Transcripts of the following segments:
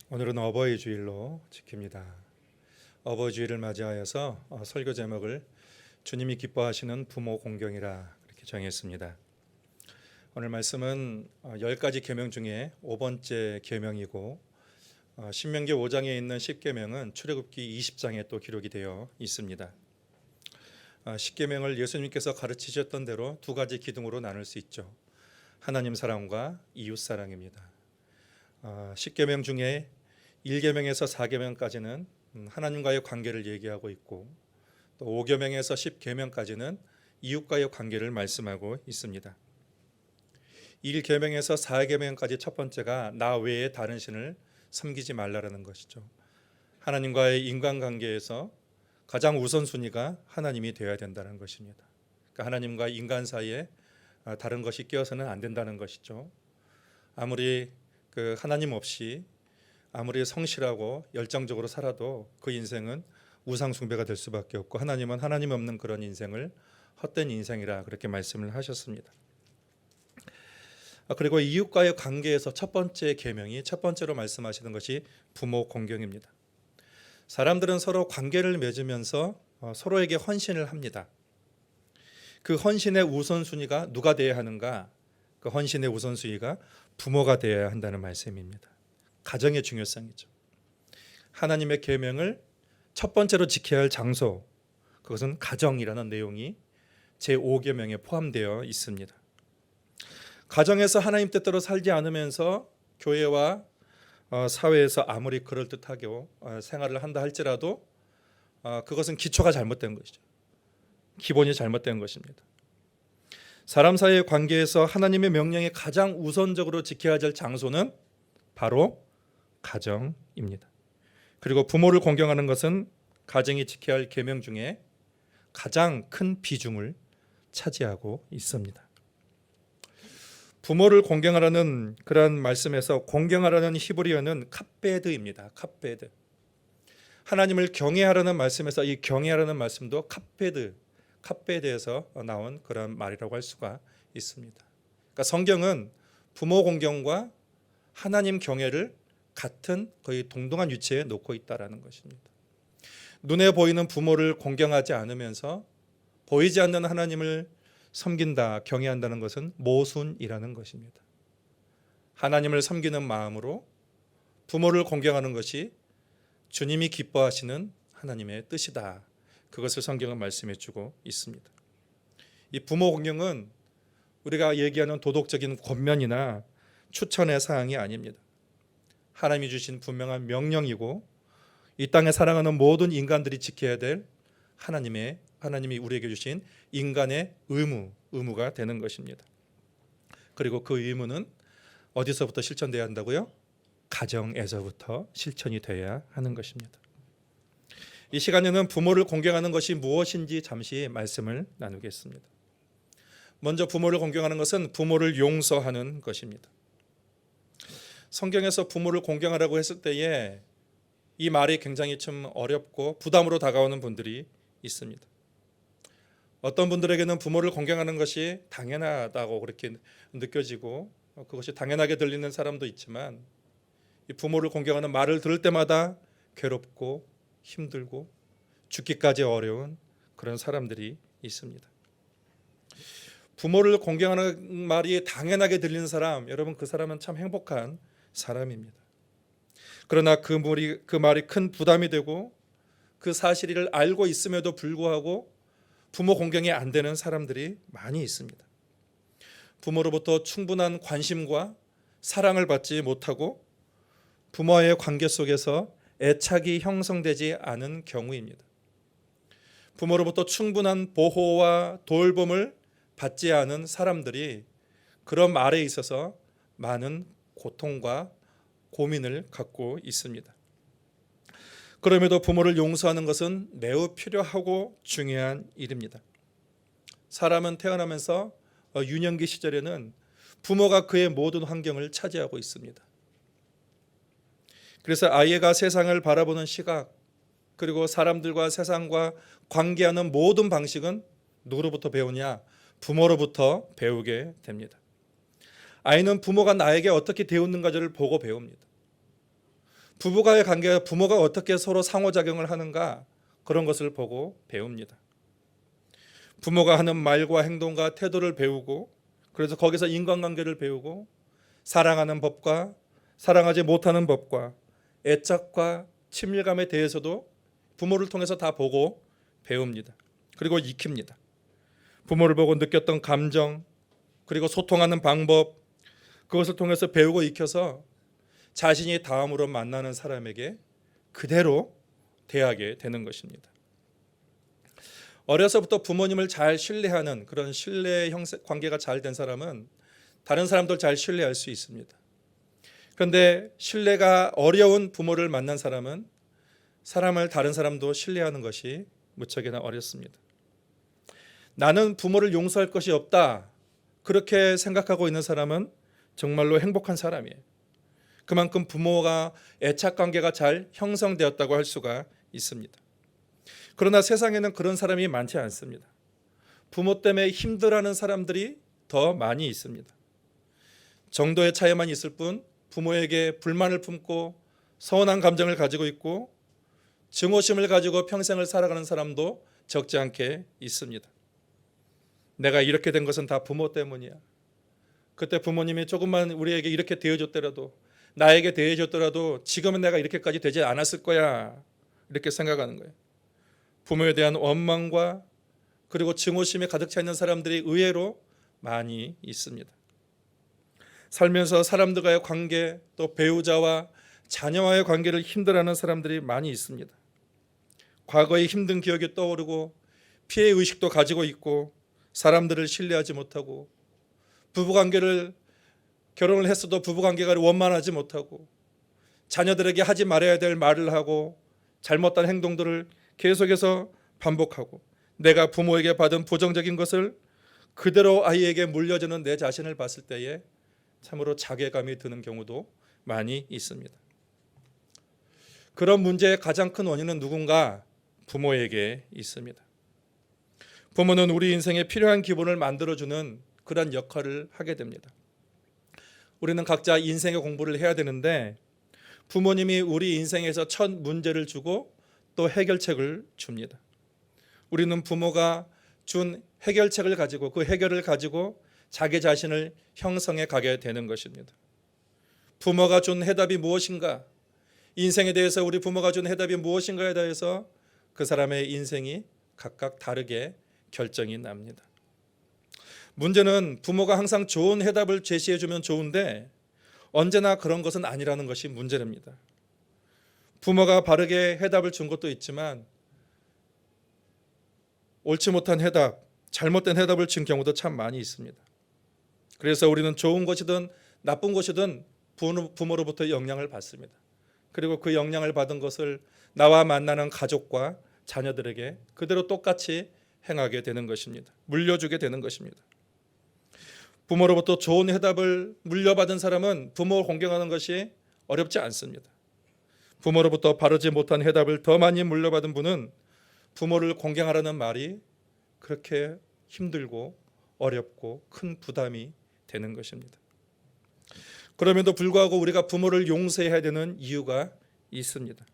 오늘은 어버이 주일로 지킵니다. 어버이 주일을 맞이하여서 설교 제목을 주님이 기뻐하시는 부모 공경이라 그렇게 정했습니다. 오늘 말씀은 10가지 계명 중에 5번째 계명이고 신명기 5장에 있는 10계명은 출애굽기 20장에 또 기록이 되어 있습니다. 10계명을 예수님께서 가르치셨던 대로 두 가지 기둥으로 나눌 수 있죠. 하나님 사랑과 이웃 사랑입니다. 10계명 중에 1계명에서 4계명까지는 하나님과의 관계를 얘기하고 있고 또 5계명에서 10계명까지는 이웃과의 관계를 말씀하고 있습니다. 1계명에서 4계명까지 첫 번째가 나 외에 다른 신을 섬기지 말라라는 것이죠. 하나님과의 인간관계에서 가장 우선순위가 하나님이 되어야 된다는 것입니다. 그러니까 하나님과 인간 사이에 다른 것이 끼어서는 안 된다는 것이죠. 아무리 하나님 없이 아무리 성실하고 열정적으로 살아도 그 인생은 우상 숭배가 될 수밖에 없고 하나님은 하나님 없는 그런 인생을 헛된 인생이라 그렇게 말씀을 하셨습니다. 그리고 이웃과의 관계에서 첫 번째 계명이 첫 번째로 말씀하시는 것이 부모 공경입니다. 사람들은 서로 관계를 맺으면서 서로에게 헌신을 합니다. 그 헌신의 우선순위가 누가 되어야 하는가? 그 헌신의 우선순위가 부모가 되어야 한다는 말씀입니다. 가정의 중요성이죠. 하나님의 계명을 첫 번째로 지켜야 할 장소, 그것은 가정이라는 내용이 제5계명에 포함되어 있습니다. 가정에서 하나님 뜻대로 살지 않으면서 교회와 사회에서 아무리 그럴듯하게 생활을 한다 할지라도 그것은 기초가 잘못된 것이죠. 기본이 잘못된 것입니다. 사람 사이의 관계에서 하나님의 명령이 가장 우선적으로 지켜야 할 장소는 바로 가정입니다. 그리고 부모를 공경하는 것은 가정이 지켜야 할 계명 중에 가장 큰 비중을 차지하고 있습니다. 부모를 공경하라는 그런 말씀에서 공경하라는 히브리어는 카페드입니다. 카페드. 하나님을 경외하라는 말씀에서 이 경외하라는 말씀도 카페드에서 나온 그런 말이라고 할 수가 있습니다. 그러니까 성경은 부모 공경과 하나님 경외를 같은 거의 동등한 위치에 놓고 있다라는 것입니다. 눈에 보이는 부모를 공경하지 않으면서 보이지 않는 하나님을 섬긴다, 경외한다는 것은 모순이라는 것입니다. 하나님을 섬기는 마음으로 부모를 공경하는 것이 주님이 기뻐하시는 하나님의 뜻이다. 그것을 성경은 말씀해 주고 있습니다. 이 부모 공경은 우리가 얘기하는 도덕적인 권면이나 추천의 사항이 아닙니다. 하나님이 주신 분명한 명령이고 이 땅에 살아가는 모든 인간들이 지켜야 될 하나님이 우리에게 주신 인간의 의무가 되는 것입니다. 그리고 그 의무는 어디서부터 실천돼야 한다고요? 가정에서부터 실천이 돼야 하는 것입니다. 이 시간에는 부모를 공경하는 것이 무엇인지 잠시 말씀을 나누겠습니다. 먼저 부모를 공경하는 것은 부모를 용서하는 것입니다. 성경에서 부모를 공경하라고 했을 때에 이 말이 굉장히 좀 어렵고 부담으로 다가오는 분들이 있습니다. 어떤 분들에게는 부모를 공경하는 것이 당연하다고 그렇게 느껴지고 그것이 당연하게 들리는 사람도 있지만 이 부모를 공경하는 말을 들을 때마다 괴롭고 힘들고 죽기까지 어려운 그런 사람들이 있습니다. 부모를 공경하는 말이 당연하게 들리는 사람, 여러분 그 사람은 참 행복한 사람입니다. 그러나 그 말이 큰 부담이 되고 그 사실을 알고 있음에도 불구하고 부모 공경이 안 되는 사람들이 많이 있습니다. 부모로부터 충분한 관심과 사랑을 받지 못하고 부모와의 관계 속에서 애착이 형성되지 않은 경우입니다. 부모로부터 충분한 보호와 돌봄을 받지 않은 사람들이 그런 말에 있어서 많은 고통과 고민을 갖고 있습니다. 그럼에도 부모를 용서하는 것은 매우 필요하고 중요한 일입니다. 사람은 태어나면서 유년기 시절에는 부모가 그의 모든 환경을 차지하고 있습니다. 그래서 아이가 세상을 바라보는 시각, 그리고 사람들과 세상과 관계하는 모든 방식은 누구로부터 배우냐? 부모로부터 배우게 됩니다. 아이는 부모가 나에게 어떻게 대우했는가를 보고 배웁니다. 부부가의 관계, 부모가 어떻게 서로 상호작용을 하는가, 그런 것을 보고 배웁니다. 부모가 하는 말과 행동과 태도를 배우고, 그래서 거기서 인간관계를 배우고, 사랑하는 법과 사랑하지 못하는 법과 애착과 친밀감에 대해서도 부모를 통해서 다 보고 배웁니다. 그리고 익힙니다. 부모를 보고 느꼈던 감정, 그리고 소통하는 방법, 그것을 통해서 배우고 익혀서 자신이 다음으로 만나는 사람에게 그대로 대하게 되는 것입니다. 어려서부터 부모님을 잘 신뢰하는 그런 신뢰 관계가 잘 된 사람은 다른 사람들 잘 신뢰할 수 있습니다. 그런데 신뢰가 어려운 부모를 만난 사람은 사람을 다른 사람도 신뢰하는 것이 무척이나 어렵습니다. 나는 부모를 용서할 것이 없다, 그렇게 생각하고 있는 사람은 정말로 행복한 사람이에요. 그만큼 부모가 애착관계가 잘 형성되었다고 할 수가 있습니다. 그러나 세상에는 그런 사람이 많지 않습니다. 부모 때문에 힘들어하는 사람들이 더 많이 있습니다. 정도의 차이만 있을 뿐 부모에게 불만을 품고 서운한 감정을 가지고 있고 증오심을 가지고 평생을 살아가는 사람도 적지 않게 있습니다. 내가 이렇게 된 것은 다 부모 때문이야. 그때 부모님이 조금만 우리에게 이렇게 대해줬더라도, 나에게 대해줬더라도 지금은 내가 이렇게까지 되지 않았을 거야, 이렇게 생각하는 거예요. 부모에 대한 원망과 그리고 증오심에 가득 차 있는 사람들이 의외로 많이 있습니다. 살면서 사람들과의 관계, 또 배우자와 자녀와의 관계를 힘들어하는 사람들이 많이 있습니다. 과거의 힘든 기억이 떠오르고 피해 의식도 가지고 있고 사람들을 신뢰하지 못하고 결혼을 했어도 부부관계가 원만하지 못하고 자녀들에게 하지 말아야 될 말을 하고 잘못된 행동들을 계속해서 반복하고 내가 부모에게 받은 부정적인 것을 그대로 아이에게 물려주는 내 자신을 봤을 때에 참으로 자괴감이 드는 경우도 많이 있습니다. 그런 문제의 가장 큰 원인은 누군가? 부모에게 있습니다. 부모는 우리 인생에 필요한 기본을 만들어주는 그런 역할을 하게 됩니다. 우리는 각자 인생의 공부를 해야 되는데 부모님이 우리 인생에서 첫 문제를 주고 또 해결책을 줍니다. 우리는 부모가 준 해결책을 가지고 그 해결을 가지고 자기 자신을 형성해 가게 되는 것입니다. 부모가 준 해답이 무엇인가? 인생에 대해서 우리 부모가 준 해답이 무엇인가에 대해서 그 사람의 인생이 각각 다르게 결정이 납니다. 문제는 부모가 항상 좋은 해답을 제시해 주면 좋은데 언제나 그런 것은 아니라는 것이 문제랍니다. 부모가 바르게 해답을 준 것도 있지만 옳지 못한 해답, 잘못된 해답을 준 경우도 참 많이 있습니다. 그래서 우리는 좋은 것이든 나쁜 것이든 부모로부터 영향을 받습니다. 그리고 그 영향을 받은 것을 나와 만나는 가족과 자녀들에게 그대로 똑같이 행하게 되는 것입니다. 물려주게 되는 것입니다. 부모로부터 좋은 해답을 물려받은 사람은 부모를 공경하는 것이 어렵지 않습니다. 부모로부터 바르지 못한 해답을 더 많이 물려받은 분은 부모를 공경하라는 말이 그렇게 힘들고 어렵고 큰 부담이 되는 것입니다. 그럼에도 불구하고 우리가 부모를 용서해야 되는 이유가 있습니다.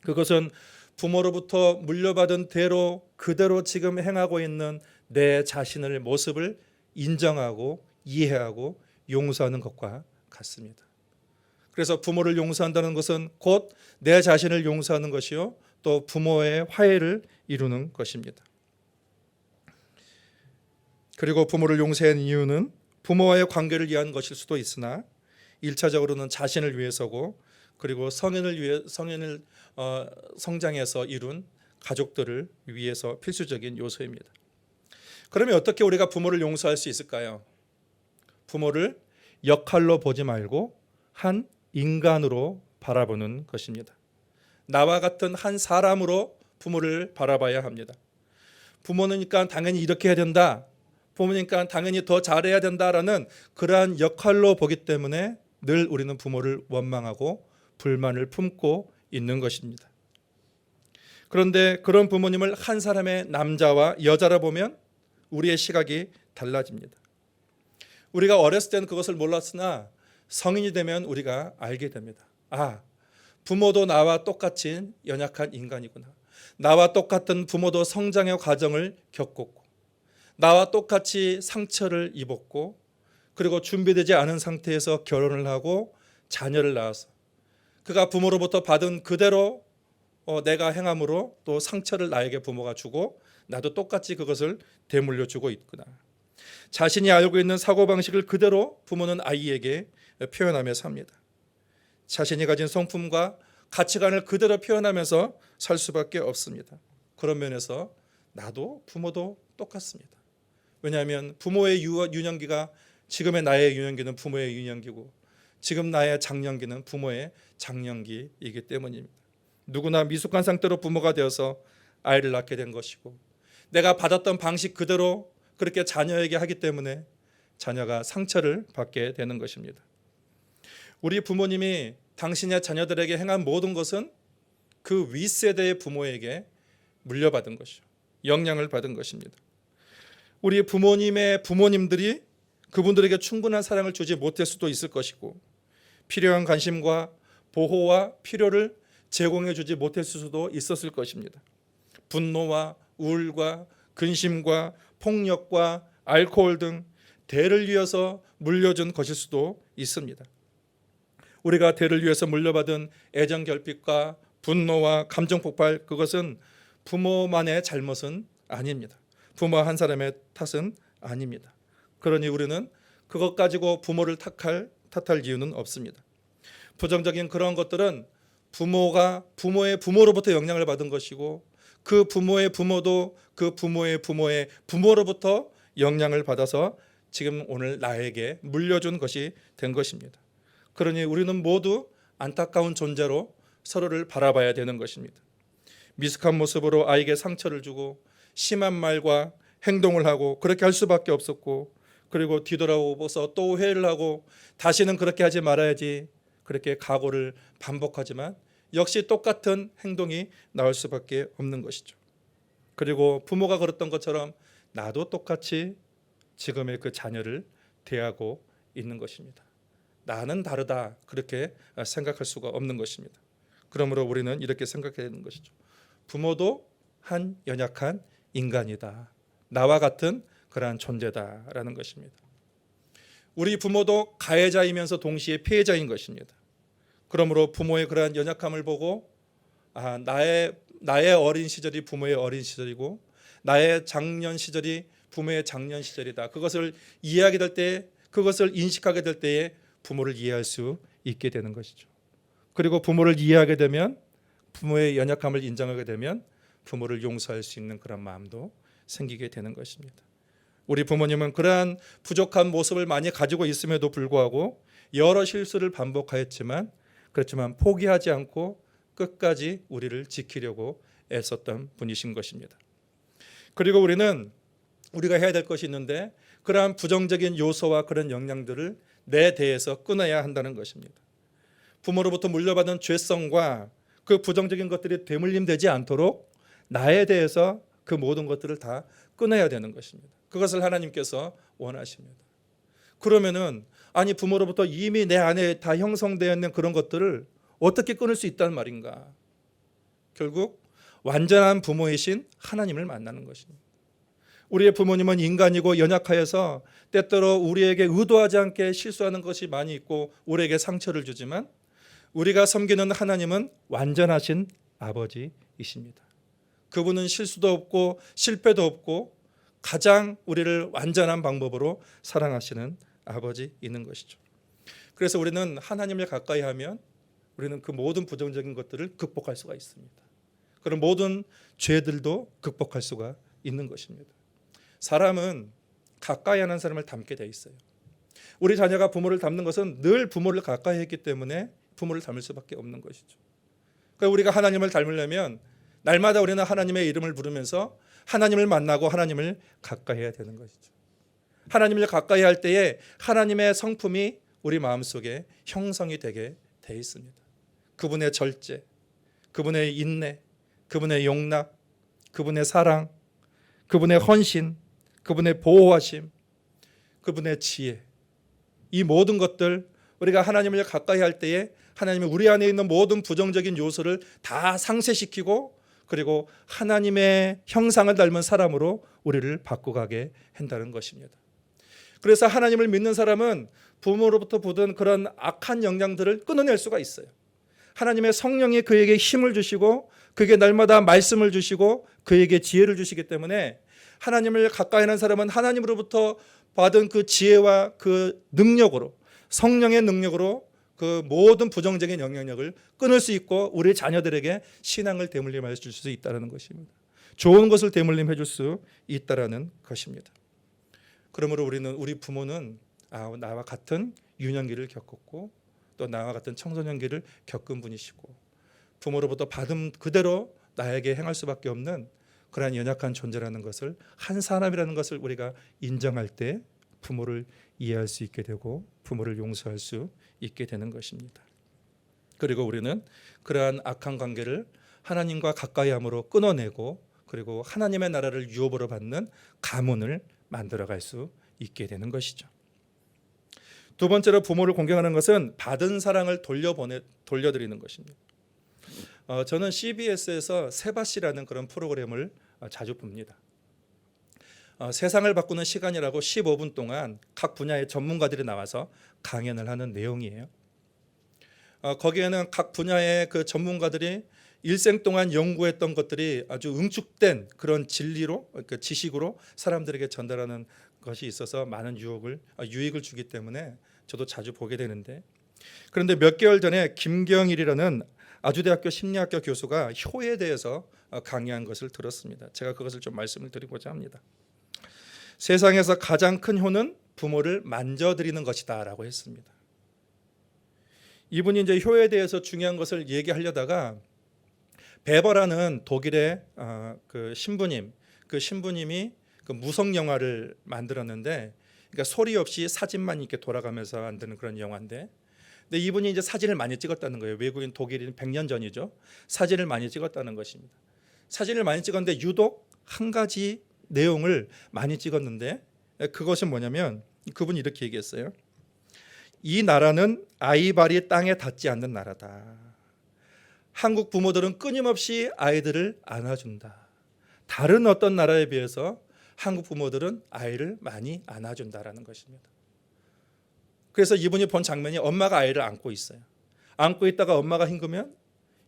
그것은 부모로부터 물려받은 대로 그대로 지금 행하고 있는 내 자신의 모습을 인정하고 이해하고 용서하는 것과 같습니다. 그래서 부모를 용서한다는 것은 곧 내 자신을 용서하는 것이요 또 부모의 화해를 이루는 것입니다. 그리고 부모를 용서하는 이유는 부모와의 관계를 위한 것일 수도 있으나 1차적으로는 자신을 위해서고 그리고 성인을 성장해서 이룬 가족들을 위해서 필수적인 요소입니다. 그러면 어떻게 우리가 부모를 용서할 수 있을까요? 부모를 역할로 보지 말고 한 인간으로 바라보는 것입니다. 나와 같은 한 사람으로 부모를 바라봐야 합니다. 부모니까 당연히 이렇게 해야 된다. 부모니까 당연히 더 잘해야 된다라는 그러한 역할로 보기 때문에 늘 우리는 부모를 원망하고 불만을 품고 있는 것입니다. 그런데 그런 부모님을 한 사람의 남자와 여자라 보면 우리의 시각이 달라집니다. 우리가 어렸을 때는 그것을 몰랐으나 성인이 되면 우리가 알게 됩니다. 부모도 나와 똑같이 연약한 인간이구나. 나와 똑같은 부모도 성장의 과정을 겪었고, 나와 똑같이 상처를 입었고, 그리고 준비되지 않은 상태에서 결혼을 하고 자녀를 낳아서 그가 부모로부터 받은 그대로 내가 행함으로 또 상처를 나에게 부모가 주고 나도 똑같이 그것을 되물려 주고 있구나. 자신이 알고 있는 사고방식을 그대로 부모는 아이에게 표현하며 삽니다. 자신이 가진 성품과 가치관을 그대로 표현하면서 살 수밖에 없습니다. 그런 면에서 나도 부모도 똑같습니다. 왜냐하면 부모의 유년기가 지금의 나의 유년기는 부모의 유년기고 지금 나의 장년기는 부모의 장년기이기 때문입니다. 누구나 미숙한 상태로 부모가 되어서 아이를 낳게 된 것이고 내가 받았던 방식 그대로 그렇게 자녀에게 하기 때문에 자녀가 상처를 받게 되는 것입니다. 우리 부모님이 당신의 자녀들에게 행한 모든 것은 그 윗세대의 부모에게 물려받은 것이죠. 영향을 받은 것입니다. 우리 부모님의 부모님들이 그분들에게 충분한 사랑을 주지 못할 수도 있을 것이고 필요한 관심과 보호와 필요를 제공해 주지 못했을 수도 있었을 것입니다. 분노와 우울과 근심과 폭력과 알코올 등 대를 이어서 물려준 것일 수도 있습니다. 우리가 대를 위해서 물려받은 애정 결핍과 분노와 감정 폭발, 그것은 부모만의 잘못은 아닙니다. 부모 한 사람의 탓은 아닙니다. 그러니 우리는 그것 가지고 부모를 탓할 이유는 없습니다. 부정적인 그런 것들은 부모가 부모의 부모로부터 영향을 받은 것이고 그 부모의 부모도 그 부모의 부모의 부모로부터 영향을 받아서 지금 오늘 나에게 물려준 것이 된 것입니다. 그러니 우리는 모두 안타까운 존재로 서로를 바라봐야 되는 것입니다. 미숙한 모습으로 아이에게 상처를 주고 심한 말과 행동을 하고 그렇게 할 수밖에 없었고 그리고 뒤돌아보고서 또 회의를 하고 다시는 그렇게 하지 말아야지 그렇게 각오를 반복하지만 역시 똑같은 행동이 나올 수밖에 없는 것이죠. 그리고 부모가 그랬던 것처럼 나도 똑같이 지금의 그 자녀를 대하고 있는 것입니다. 나는 다르다 그렇게 생각할 수가 없는 것입니다. 그러므로 우리는 이렇게 생각해야 되는 것이죠. 부모도 한 연약한 인간이다. 나와 같은 그러한 존재다라는 것입니다. 우리 부모도 가해자이면서 동시에 피해자인 것입니다. 그러므로 부모의 그러한 연약함을 보고 나의 어린 시절이 부모의 어린 시절이고 나의 장년 시절이 부모의 장년 시절이다. 그것을 이해하게 될 때, 그것을 인식하게 될 때에 부모를 이해할 수 있게 되는 것이죠. 그리고 부모를 이해하게 되면 부모의 연약함을 인정하게 되면 부모를 용서할 수 있는 그런 마음도 생기게 되는 것입니다. 우리 부모님은 그러한 부족한 모습을 많이 가지고 있음에도 불구하고 여러 실수를 반복하였지만 그렇지만 포기하지 않고 끝까지 우리를 지키려고 애썼던 분이신 것입니다. 그리고 우리가 해야 될 것이 있는데 그러한 부정적인 요소와 그런 영향들을 내 대에서 끊어야 한다는 것입니다. 부모로부터 물려받은 죄성과 그 부정적인 것들이 되물림되지 않도록 나에 대해서 그 모든 것들을 다 끊어야 되는 것입니다. 그것을 하나님께서 원하십니다. 그러면은 부모로부터 이미 내 안에 다 형성되어 있는 그런 것들을 어떻게 끊을 수 있다는 말인가? 결국 완전한 부모이신 하나님을 만나는 것입니다. 우리의 부모님은 인간이고 연약하여서 때때로 우리에게 의도하지 않게 실수하는 것이 많이 있고 우리에게 상처를 주지만 우리가 섬기는 하나님은 완전하신 아버지이십니다. 그분은 실수도 없고 실패도 없고 가장 우리를 완전한 방법으로 사랑하시는 아버지 있는 것이죠. 그래서 우리는 하나님을 가까이 하면 우리는 그 모든 부정적인 것들을 극복할 수가 있습니다. 그런 모든 죄들도 극복할 수가 있는 것입니다. 사람은 가까이 하는 사람을 닮게 돼 있어요. 우리 자녀가 부모를 닮는 것은 늘 부모를 가까이 했기 때문에 부모를 닮을 수밖에 없는 것이죠. 그러니까 우리가 하나님을 닮으려면 날마다 우리는 하나님의 이름을 부르면서 하나님을 만나고 하나님을 가까이 해야 되는 것이죠. 하나님을 가까이 할 때에 하나님의 성품이 우리 마음속에 형성이 되게 돼 있습니다. 그분의 절제, 그분의 인내, 그분의 용납, 그분의 사랑, 그분의 헌신, 그분의 보호하심, 그분의 지혜, 이 모든 것들 우리가 하나님을 가까이 할 때에 하나님이 우리 안에 있는 모든 부정적인 요소를 다 상쇄시키고 그리고 하나님의 형상을 닮은 사람으로 우리를 바꿔가게 한다는 것입니다. 그래서 하나님을 믿는 사람은 부모로부터 받은 그런 악한 영향들을 끊어낼 수가 있어요. 하나님의 성령이 그에게 힘을 주시고 그에게 날마다 말씀을 주시고 그에게 지혜를 주시기 때문에 하나님을 가까이 하는 사람은 하나님으로부터 받은 그 지혜와 그 능력으로 성령의 능력으로 그 모든 부정적인 영향력을 끊을 수 있고 우리 자녀들에게 신앙을 대물림해 줄 수 있다는 것입니다. 좋은 것을 대물림해 줄 수 있다는 것입니다. 그러므로 우리 부모는 나와 같은 유년기를 겪었고 또 나와 같은 청소년기를 겪은 분이시고 부모로부터 받은 그대로 나에게 행할 수밖에 없는 그러한 연약한 존재라는 것을 한 사람이라는 것을 우리가 인정할 때 부모를 이해할 수 있게 되고 부모를 용서할 수 있게 되는 것입니다. 그리고 우리는 그러한 악한 관계를 하나님과 가까이함으로 끊어내고 그리고 하나님의 나라를 유업으로 받는 가문을 만들어갈 수 있게 되는 것이죠. 두 번째로 부모를 공경하는 것은 받은 사랑을 돌려드리는 것입니다. 저는 CBS에서 세바시라는 그런 프로그램을 자주 봅니다. 세상을 바꾸는 시간이라고 15분 동안 각 분야의 전문가들이 나와서 강연을 하는 내용이에요. 거기에는 각 분야의 그 전문가들이 일생 동안 연구했던 것들이 아주 응축된 그런 진리로, 그 지식으로 사람들에게 전달하는 것이 있어서 많은 유익을 주기 때문에 저도 자주 보게 되는데, 그런데 몇 개월 전에 김경일이라는 아주대학교 심리학과 교수가 효에 대해서 강의한 것을 들었습니다. 제가 그것을 좀 말씀을 드리고자 합니다. 세상에서 가장 큰 효는 부모를 만져드리는 것이다라고 했습니다. 이분이 이제 효에 대해서 중요한 것을 얘기하려다가 베버라는 독일의 그 신부님이 그 무성 영화를 만들었는데, 그러니까 소리 없이 사진만 이렇게 돌아가면서 만드는 그런 영화인데, 근데 이분이 이제 사진을 많이 찍었다는 거예요. 외국인 독일인 100년 전이죠. 사진을 많이 찍었다는 것입니다. 사진을 많이 찍었는데 유독 한 가지 내용을 많이 찍었는데 그것은 뭐냐면 그분이 이렇게 얘기했어요. 이 나라는 아이발이 땅에 닿지 않는 나라다. 한국 부모들은 끊임없이 아이들을 안아준다. 다른 어떤 나라에 비해서 한국 부모들은 아이를 많이 안아준다라는 것입니다. 그래서 이분이 본 장면이 엄마가 아이를 안고 있어요. 안고 있다가 엄마가 헹구면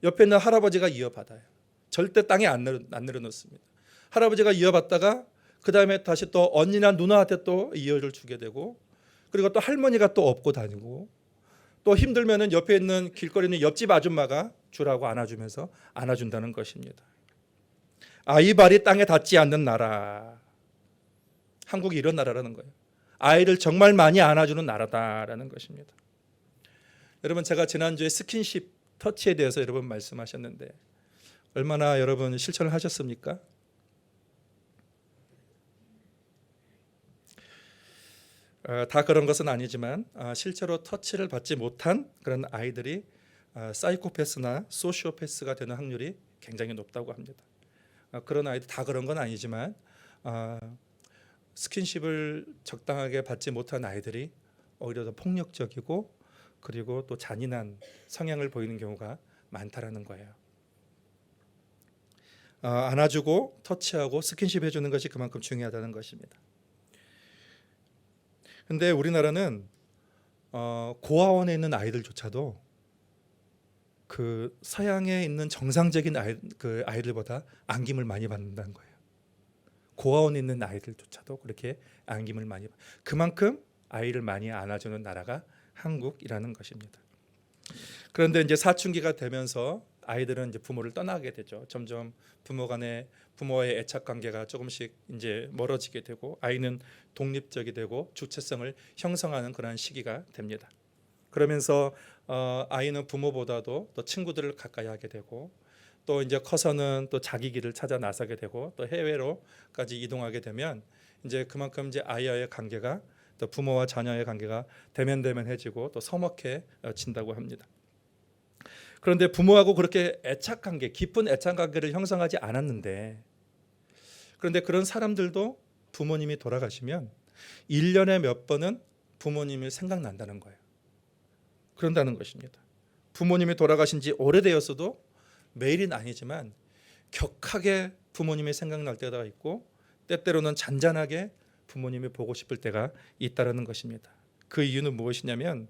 옆에 있는 할아버지가 이어받아요. 절대 땅에 안 내려놓습니다. 할아버지가 이어받다가 그 다음에 다시 또 언니나 누나한테 또 이어를 주게 되고, 그리고 또 할머니가 또 업고 다니고, 또 힘들면은 옆에 있는 길거리에 있는 옆집 아줌마가 주라고 안아주면서 안아준다는 것입니다. 아이발이 땅에 닿지 않는 나라, 한국이 이런 나라라는 거예요. 아이를 정말 많이 안아주는 나라다라는 것입니다. 여러분, 제가 지난주에 스킨십 터치에 대해서 여러분 말씀하셨는데 얼마나 여러분 실천을 하셨습니까? 다 그런 것은 아니지만 실제로 터치를 받지 못한 그런 아이들이 사이코패스나 소시오패스가 되는 확률이 굉장히 높다고 합니다. 그런 아이들 다 그런 건 아니지만 스킨십을 적당하게 받지 못한 아이들이 오히려 더 폭력적이고 그리고 또 잔인한 성향을 보이는 경우가 많다라는 거예요. 안아주고 터치하고 스킨십 해주는 것이 그만큼 중요하다는 것입니다. 근데 우리나라는 고아원에 있는 아이들조차도 그 서양에 있는 정상적인 아이들보다 안김을 많이 받는다는 거예요. 고아원에 있는 아이들조차도 그렇게 안김을 많이 받. 그만큼 아이를 많이 안아주는 나라가 한국이라는 것입니다. 그런데 이제 사춘기가 되면서 아이들은 이제 부모를 떠나게 되죠. 점점 부모와의 애착 관계가 조금씩 이제 멀어지게 되고 아이는 독립적이 되고 주체성을 형성하는 그런 시기가 됩니다. 그러면서 아이는 부모보다도 또 친구들을 가까이 하게 되고 또 이제 커서는 또 자기 길을 찾아 나서게 되고 또 해외로까지 이동하게 되면 이제 그만큼 이제 아이와의 관계가 또 부모와 자녀의 관계가 대면대면해지고 또 서먹해진다고 합니다. 그런데 부모하고 그렇게 애착 관계, 깊은 애착 관계를 형성하지 않았는데, 그런데 그런 사람들도 부모님이 돌아가시면 1년에 몇 번은 부모님이 생각난다는 거예요. 그런다는 것입니다. 부모님이 돌아가신 지 오래되었어도 매일은 아니지만 격하게 부모님이 생각날 때가 있고 때때로는 잔잔하게 부모님이 보고 싶을 때가 있다는 것입니다. 그 이유는 무엇이냐면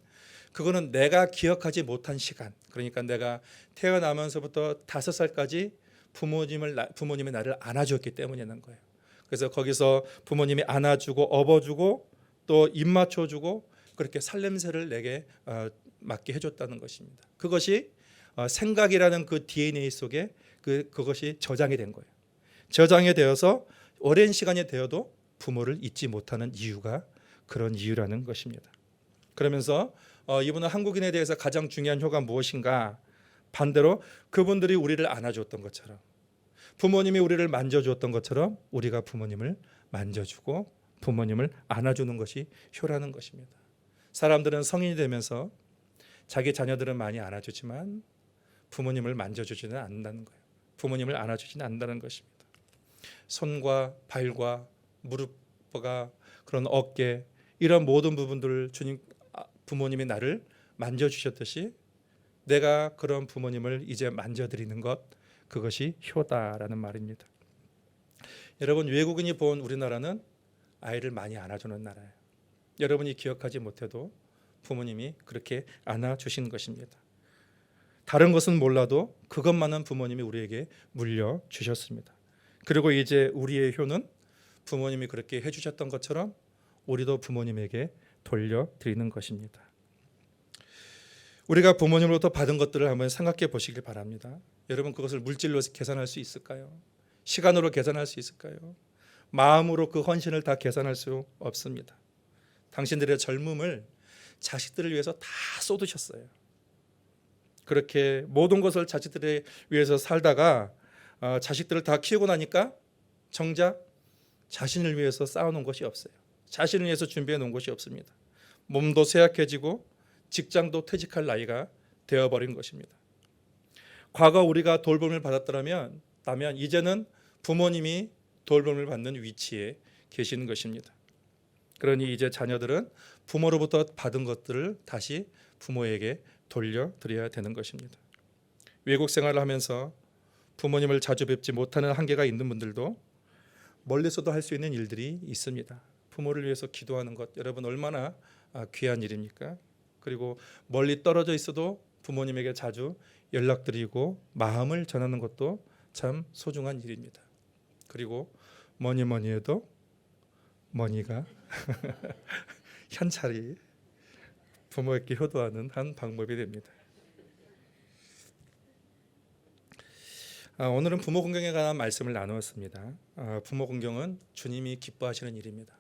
그거는 내가 기억하지 못한 시간, 그러니까 내가 태어나면서부터 5살까지 부모님이 나를 안아주었기 때문이라는 거예요. 그래서 거기서 부모님이 안아주고 업어주고 또 입 맞춰주고 그렇게 살냄새를 내게 맡게 해줬다는 것입니다. 그것이 생각이라는 그 DNA 속에 그것이 저장이 된 거예요. 저장이 되어서 오랜 시간이 되어도 부모를 잊지 못하는 이유가 그런 이유라는 것입니다. 그러면서 이분은 한국인에 대해서 가장 중요한 효가 무엇인가? 반대로 그분들이 우리를 안아줬던 것처럼 부모님이 우리를 만져주었던 것처럼 우리가 부모님을 만져주고 부모님을 안아주는 것이 효라는 것입니다. 사람들은 성인이 되면서 자기 자녀들은 많이 안아주지만 부모님을 만져주지는 않는다는 거예요. 부모님을 안아주지는 않는다는 것입니다. 손과 발과 무릎과 그런 어깨 이런 모든 부분들을 부모님이 나를 만져주셨듯이 내가 그런 부모님을 이제 만져드리는 것 그것이 효다라는 말입니다. 여러분 외국인이 본 우리나라는 아이를 많이 안아주는 나라예요. 여러분이 기억하지 못해도 부모님이 그렇게 안아주신 것입니다. 다른 것은 몰라도 그것만은 부모님이 우리에게 물려주셨습니다. 그리고 이제 우리의 효는 부모님이 그렇게 해주셨던 것처럼 우리도 부모님에게 돌려드리는 것입니다. 우리가 부모님으로부터 받은 것들을 한번 생각해 보시길 바랍니다. 여러분 그것을 물질로 계산할 수 있을까요? 시간으로 계산할 수 있을까요? 마음으로 그 헌신을 다 계산할 수 없습니다. 당신들의 젊음을 자식들을 위해서 다 쏟으셨어요. 그렇게 모든 것을 자식들을 위해서 살다가 자식들을 다 키우고 나니까 정작 자신을 위해서 쌓아놓은 것이 없어요. 자신을 위해서 준비해 놓은 것이 없습니다. 몸도 쇠약해지고 직장도 퇴직할 나이가 되어버린 것입니다. 과거 우리가 돌봄을 받았더라면 이제는 부모님이 돌봄을 받는 위치에 계시는 것입니다. 그러니 이제 자녀들은 부모로부터 받은 것들을 다시 부모에게 돌려드려야 되는 것입니다. 외국 생활을 하면서 부모님을 자주 뵙지 못하는 한계가 있는 분들도 멀리서도 할 수 있는 일들이 있습니다. 부모를 위해서 기도하는 것 여러분 얼마나 귀한 일입니까? 그리고 멀리 떨어져 있어도 부모님에게 자주 연락드리고 마음을 전하는 것도 참 소중한 일입니다. 그리고 뭐니 해도 머니가 현찰이 부모에게 효도하는 한 방법이 됩니다. 오늘은 부모 공경에 관한 말씀을 나누었습니다. 부모 공경은 주님이 기뻐하시는 일입니다.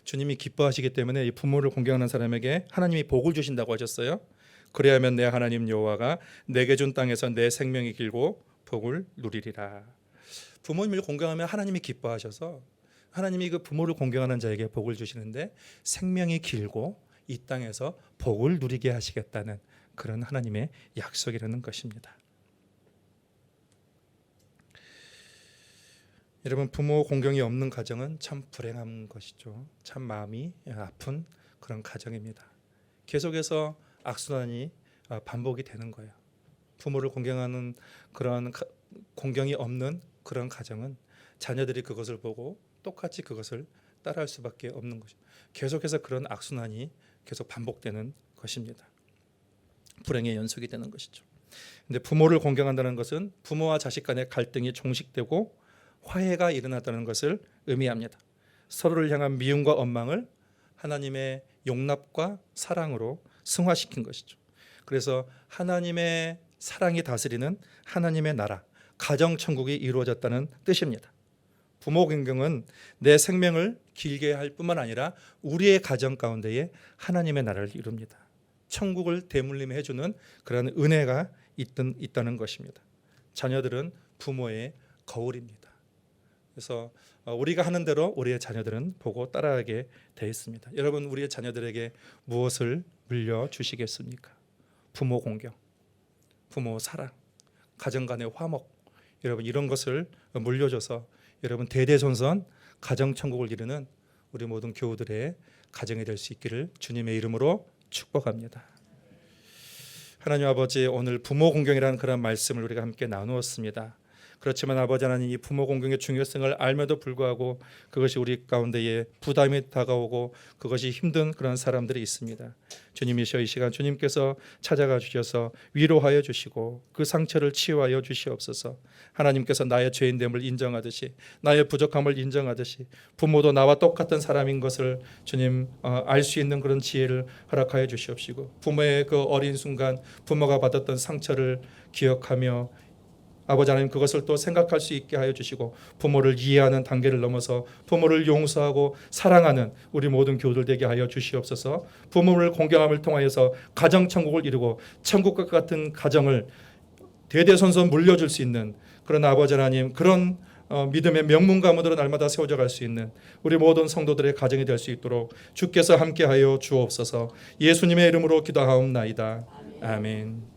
주님이 기뻐하시기 때문에 이 부모를 공경하는 사람에게 하나님이 복을 주신다고 하셨어요. 그래야면 내 하나님 여호와가 내게 준 땅에서 내 생명이 길고 복을 누리리라. 부모님을 공경하면 하나님이 기뻐하셔서 하나님이 그 부모를 공경하는 자에게 복을 주시는데 생명이 길고 이 땅에서 복을 누리게 하시겠다는 그런 하나님의 약속이라는 것입니다. 여러분 부모 공경이 없는 가정은 참 불행한 것이죠. 참 마음이 아픈 그런 가정입니다. 계속해서 악순환이 반복이 되는 거예요. 부모를 공경하는 그런 공경이 없는 그런 가정은 자녀들이 그것을 보고 똑같이 그것을 따라할 수밖에 없는 것이죠. 계속해서 그런 악순환이 계속 반복되는 것입니다. 불행의 연속이 되는 것이죠. 근데 부모를 공경한다는 것은 부모와 자식 간의 갈등이 종식되고 화해가 일어났다는 것을 의미합니다. 서로를 향한 미움과 원망을 하나님의 용납과 사랑으로 승화시킨 것이죠. 그래서 하나님의 사랑이 다스리는 하나님의 나라, 가정천국이 이루어졌다는 뜻입니다. 부모 공경은 내 생명을 길게 할 뿐만 아니라 우리의 가정 가운데에 하나님의 나라를 이룹니다. 천국을 대물림해 주는 그런 은혜가 있다는 것입니다. 자녀들은 부모의 거울입니다. 그래서 우리가 하는 대로 우리의 자녀들은 보고 따라하게 되어 있습니다. 여러분 우리의 자녀들에게 무엇을 물려주시겠습니까? 부모 공경, 부모 사랑, 가정 간의 화목, 여러분 이런 것을 물려줘서 여러분 대대손손 가정천국을 이루는 우리 모든 교우들의 가정이 될 수 있기를 주님의 이름으로 축복합니다. 하나님 아버지, 오늘 부모 공경이라는 그런 말씀을 우리가 함께 나누었습니다. 그렇지만 아버지 하나님, 이 부모 공경의 중요성을 알면도 불구하고 그것이 우리 가운데에 부담이 다가오고 그것이 힘든 그런 사람들이 있습니다. 주님이시여, 이 시간 주님께서 찾아가 주셔서 위로하여 주시고 그 상처를 치유하여 주시옵소서. 하나님께서 나의 죄인됨을 인정하듯이, 나의 부족함을 인정하듯이 부모도 나와 똑같은 사람인 것을 주님 알 수 있는 그런 지혜를 허락하여 주시옵시고, 부모의 그 어린 순간 부모가 받았던 상처를 기억하며 아버지 하나님, 그것을 또 생각할 수 있게 하여 주시고 부모를 이해하는 단계를 넘어서 부모를 용서하고 사랑하는 우리 모든 교우들 되게 하여 주시옵소서. 부모를 공경함을 통하여서 가정천국을 이루고 천국과 같은 가정을 대대손손 물려줄 수 있는 그런 아버지 하나님, 그런 믿음의 명문 가문으로 날마다 세워져 갈 수 있는 우리 모든 성도들의 가정이 될 수 있도록 주께서 함께하여 주옵소서. 예수님의 이름으로 기도하옵나이다. 아멘.